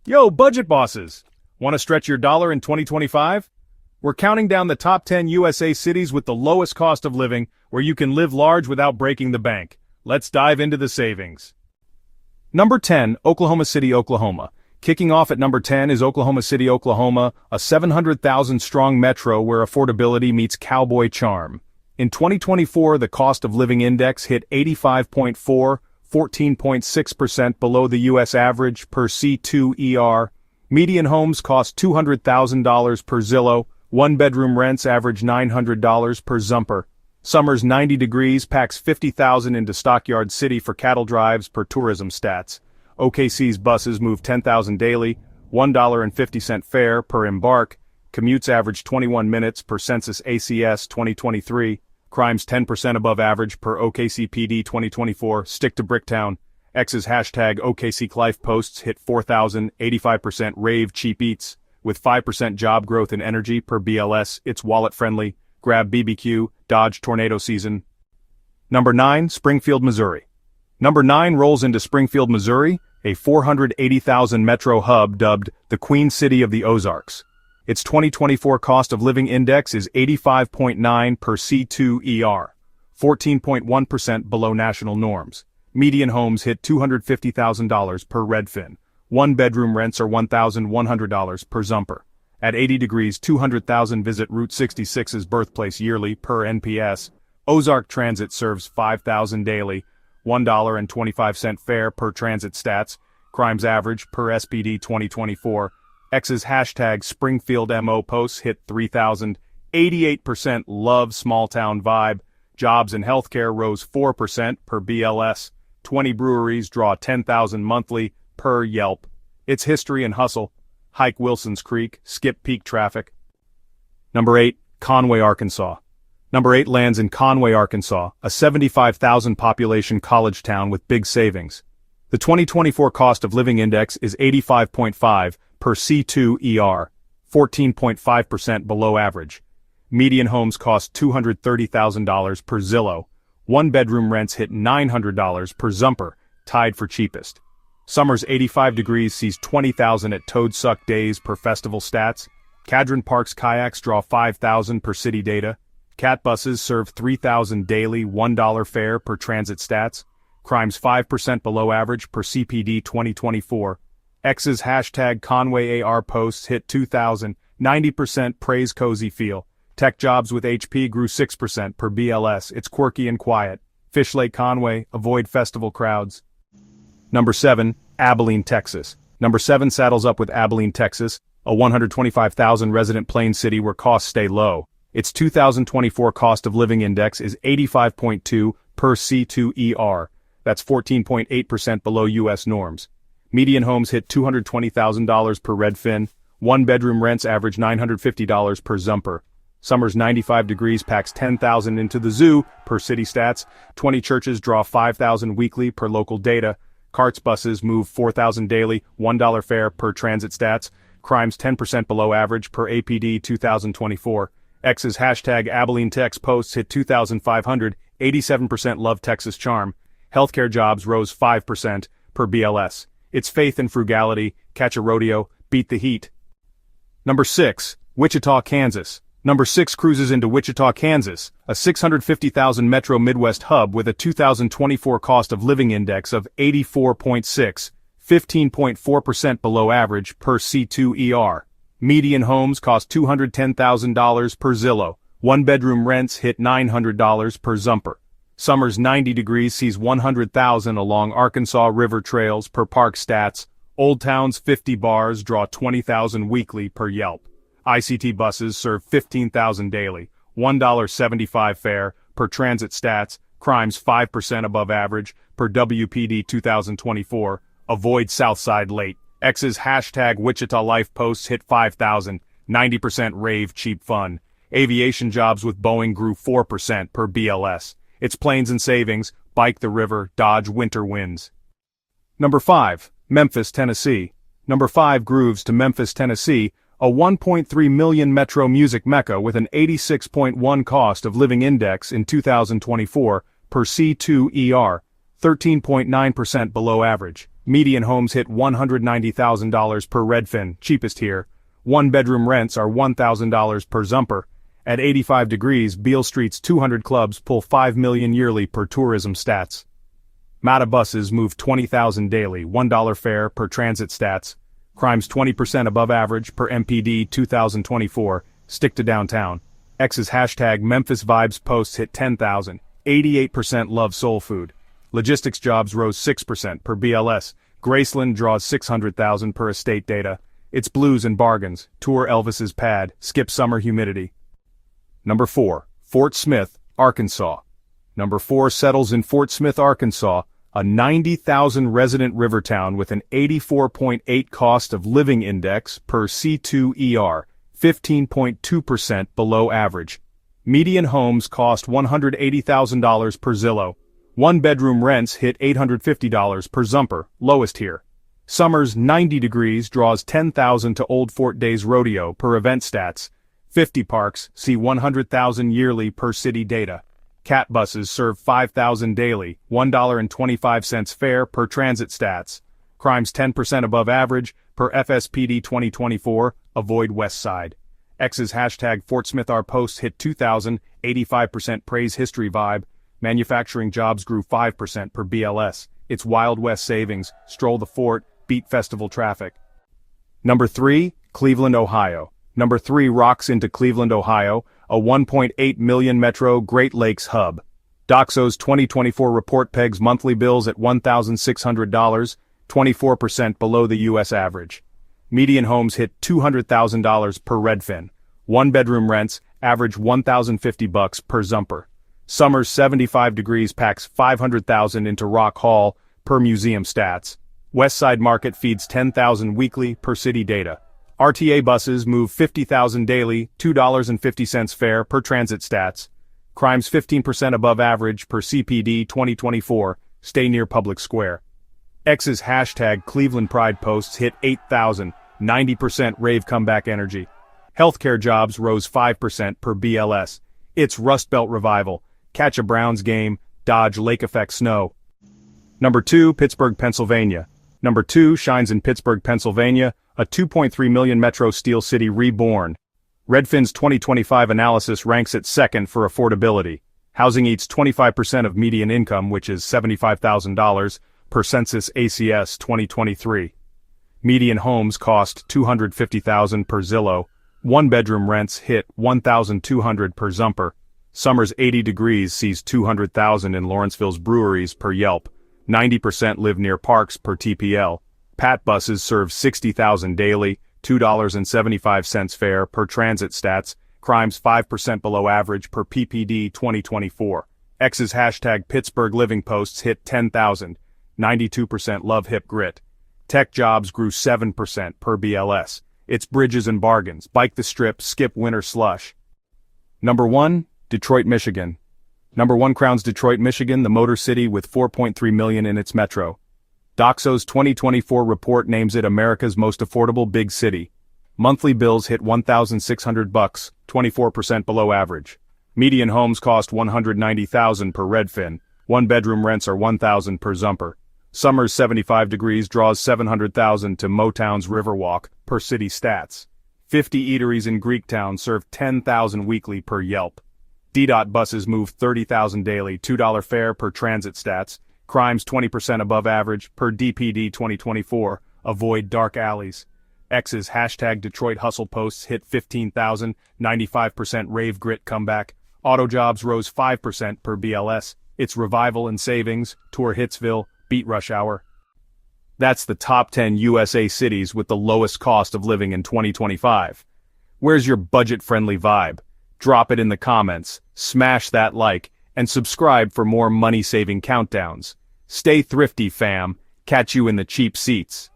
Yo, budget bosses! Want to stretch your dollar in 2025? We're counting down the top 10 USA cities with the lowest cost of living, where you can live large without breaking the bank. Let's dive into the savings. Number 10, Oklahoma City, Oklahoma. Kicking off at number 10 is Oklahoma City, Oklahoma, a 700,000-strong metro where affordability meets cowboy charm. In 2024, the cost of living index hit 85.4, 14.6% below the U.S. average per C2ER. Median homes cost $200,000 per Zillow. One-bedroom rents average $900 per Zumper. Summer's 90 degrees packs 50,000 into Stockyard City for cattle drives per tourism stats. OKC's buses move 10,000 daily, $1.50 fare per embark. Commutes average 21 minutes per Census ACS 2023. Crimes 10% above average per OKC PD 2024. Stick to Bricktown. X's hashtag OKCLife posts hit 4,000, 85% rave cheap eats. With 5% job growth in energy per BLS, it's wallet-friendly. Grab BBQ, dodge tornado season. Number 9, Springfield, Missouri. Number 9 rolls into Springfield, Missouri, a 480,000 metro hub dubbed the Queen City of the Ozarks. Its 2024 cost of living index is 85.9 per C2ER, 14.1% below national norms. Median homes hit $250,000 per Redfin. One-bedroom rents are $1,100 per Zumper. At 80 degrees, 200,000 visit Route 66's birthplace yearly per NPS. Ozark Transit serves 5,000 daily, $1.25 fare per transit stats. Crimes average per SPD 2024. X's hashtag Springfield MO posts hit 3,000, 88% love small town vibe. Jobs and healthcare rose 4% per BLS. 20 breweries draw 10,000 monthly per Yelp. It's history and hustle. Hike Wilson's Creek, skip peak traffic. Number 8, Conway, Arkansas. Number 8 lands in Conway, Arkansas, a 75,000 population college town with big savings. The 2024 cost of living index is 85.5 per C2ER, 14.5% below average. Median homes cost $230,000 per Zillow. One-bedroom rents hit $900 per Zumper, tied for cheapest. Summer's 85 degrees sees 20,000 at Toad Suck Days per festival stats. Cadron Park's kayaks draw 5,000 per city data. Cat buses serve 3,000 daily, $1 fare per transit stats. Crimes 5% below average per CPD 2024. X's hashtag Conway AR posts hit 2,000, 90% praise cozy feel. Tech jobs with HP grew 6% per BLS. It's quirky and quiet. Fish Lake Conway, avoid festival crowds. Number 7, Abilene, Texas. Number 7 saddles up with Abilene, Texas, a 125,000 resident plain city where costs stay low. Its 2024 cost of living index is 85.2 per C2ER. That's 14.8% below U.S. norms. Median homes hit $220,000 per Redfin. One-bedroom rents average $950 per Zumper. Summer's 95 degrees packs 10,000 into the zoo per city stats. 20 churches draw 5,000 weekly per local data. Carts buses move 4,000 daily, $1 fare per transit stats. Crimes 10% below average per APD 2024. X's hashtag Abilene Tex posts hit 2,500, 87% love Texas charm. Healthcare jobs rose 5% per BLS. It's faith and frugality. Catch a rodeo, beat the heat. Number 6, Wichita, Kansas. Number 6 cruises into Wichita, Kansas, a 650,000 metro Midwest hub with a 2024 cost of living index of 84.6, 15.4% below average per C2ER. Median homes cost $210,000 per Zillow. One-bedroom rents hit $900 per Zumper. Summer's 90 degrees sees 100,000 along Arkansas River trails per park stats. Old Town's 50 bars draw 20,000 weekly per Yelp. ICT buses serve 15,000 daily, $1.75 fare per transit stats. Crimes 5% above average per WPD 2024. Avoid Southside late. X's hashtag Wichita Life posts hit 5,000, 90% rave cheap fun. Aviation jobs with Boeing grew 4% per BLS. It's planes and savings, bike the river, dodge winter winds. Number 5, Memphis, Tennessee. Number 5 grooves to Memphis, Tennessee, a 1.3 million metro music mecca with an 86.1 cost of living index in 2024 per C2ER, 13.9% below average. Median homes hit $190,000 per Redfin, cheapest here. One-bedroom rents are $1,000 per Zumper. At 85 degrees, Beale Street's 200 clubs pull $5 million yearly per tourism stats. MATA buses move 20,000 daily, $1 fare per transit stats. Crimes 20% above average per MPD 2024, stick to downtown. X's hashtag Memphis Vibes posts hit 10,000, 88% love soul food. Logistics jobs rose 6% per BLS. Graceland draws 600,000 per estate data. It's blues and bargains. Tour Elvis's pad. Skip summer humidity. Number 4. Fort Smith, Arkansas. Number 4 settles in Fort Smith, Arkansas, a 90,000 resident river town with an 84.8 cost of living index per C2ER, 15.2% below average. Median homes cost $180,000 per Zillow. One-bedroom rents hit $850 per Zumper, lowest here. Summer's 90 degrees draws 10,000 to Old Fort Days Rodeo per event stats. 50 parks see 100,000 yearly per city data. Cat buses serve 5,000 daily, $1.25 fare per transit stats. Crimes 10% above average per FSPD 2024, avoid West Side. X's hashtag Fort Smith our posts hit 2,000, 85% praise history vibe. Manufacturing jobs grew 5% per BLS. It's Wild West savings, stroll the fort, beat festival traffic. Number 3, Cleveland, Ohio. Number 3 rocks into Cleveland, Ohio, a 1.8 million metro Great Lakes hub. Doxo's 2024 report pegs monthly bills at $1,600, 24% below the U.S. average. Median homes hit $200,000 per Redfin. One-bedroom rents average $1,050 per Zumper. Summer's 75 degrees packs 500,000 into Rock Hall per museum stats. West Side Market feeds 10,000 weekly per city data. RTA buses move 50,000 daily, $2.50 fare per transit stats. Crimes 15% above average per CPD 2024, stay near Public Square. X's hashtag Cleveland Pride posts hit 8,000, 90% rave comeback energy. Healthcare jobs rose 5% per BLS. It's Rust Belt revival. Catch a Browns game, dodge lake effect snow. Number 2, Pittsburgh, Pennsylvania. Number 2 shines in Pittsburgh, Pennsylvania, a 2.3 million metro steel city reborn. Redfin's 2025 analysis ranks it second for affordability. Housing eats 25% of median income, which is $75,000, per Census ACS 2023. Median homes cost $250,000 per Zillow. One-bedroom rents hit $1,200 per Zumper. Summer's 80 degrees sees 200,000 in Lawrenceville's breweries per Yelp. 90% live near parks per TPL. Pat buses serve 60,000 daily, $2.75 fare per transit stats. Crimes 5% below average per PPD 2024. X's hashtag Pittsburgh Living posts hit 10,000. 92% love hip grit. Tech jobs grew 7% per BLS. It's bridges and bargains. Bike the strip, skip winter slush. Number 1, Detroit, Michigan. Number 1 crowns Detroit, Michigan, the Motor City with 4.3 million in its metro. Doxo's 2024 report names it America's most affordable big city. Monthly bills hit $1,600, 24% below average. Median homes cost $190,000 per Redfin. One-bedroom rents are $1,000 per Zumper. Summer's 75 degrees draws 700,000 to Motown's Riverwalk per city stats. 50 eateries in Greektown serve 10,000 weekly per Yelp. DDOT buses move 30,000 daily, $2 fare per transit stats. Crimes 20% above average per DPD 2024, avoid dark alleys. X's hashtag Detroit Hustle posts hit 15,000, 95% rave grit comeback. Auto jobs rose 5% per BLS. It's revival and savings, tour Hitsville, beat rush hour. That's the top 10 USA cities with the lowest cost of living in 2025. Where's your budget-friendly vibe? Drop it in the comments, smash that like, and subscribe for more money-saving countdowns. Stay thrifty, fam. Catch you in the cheap seats.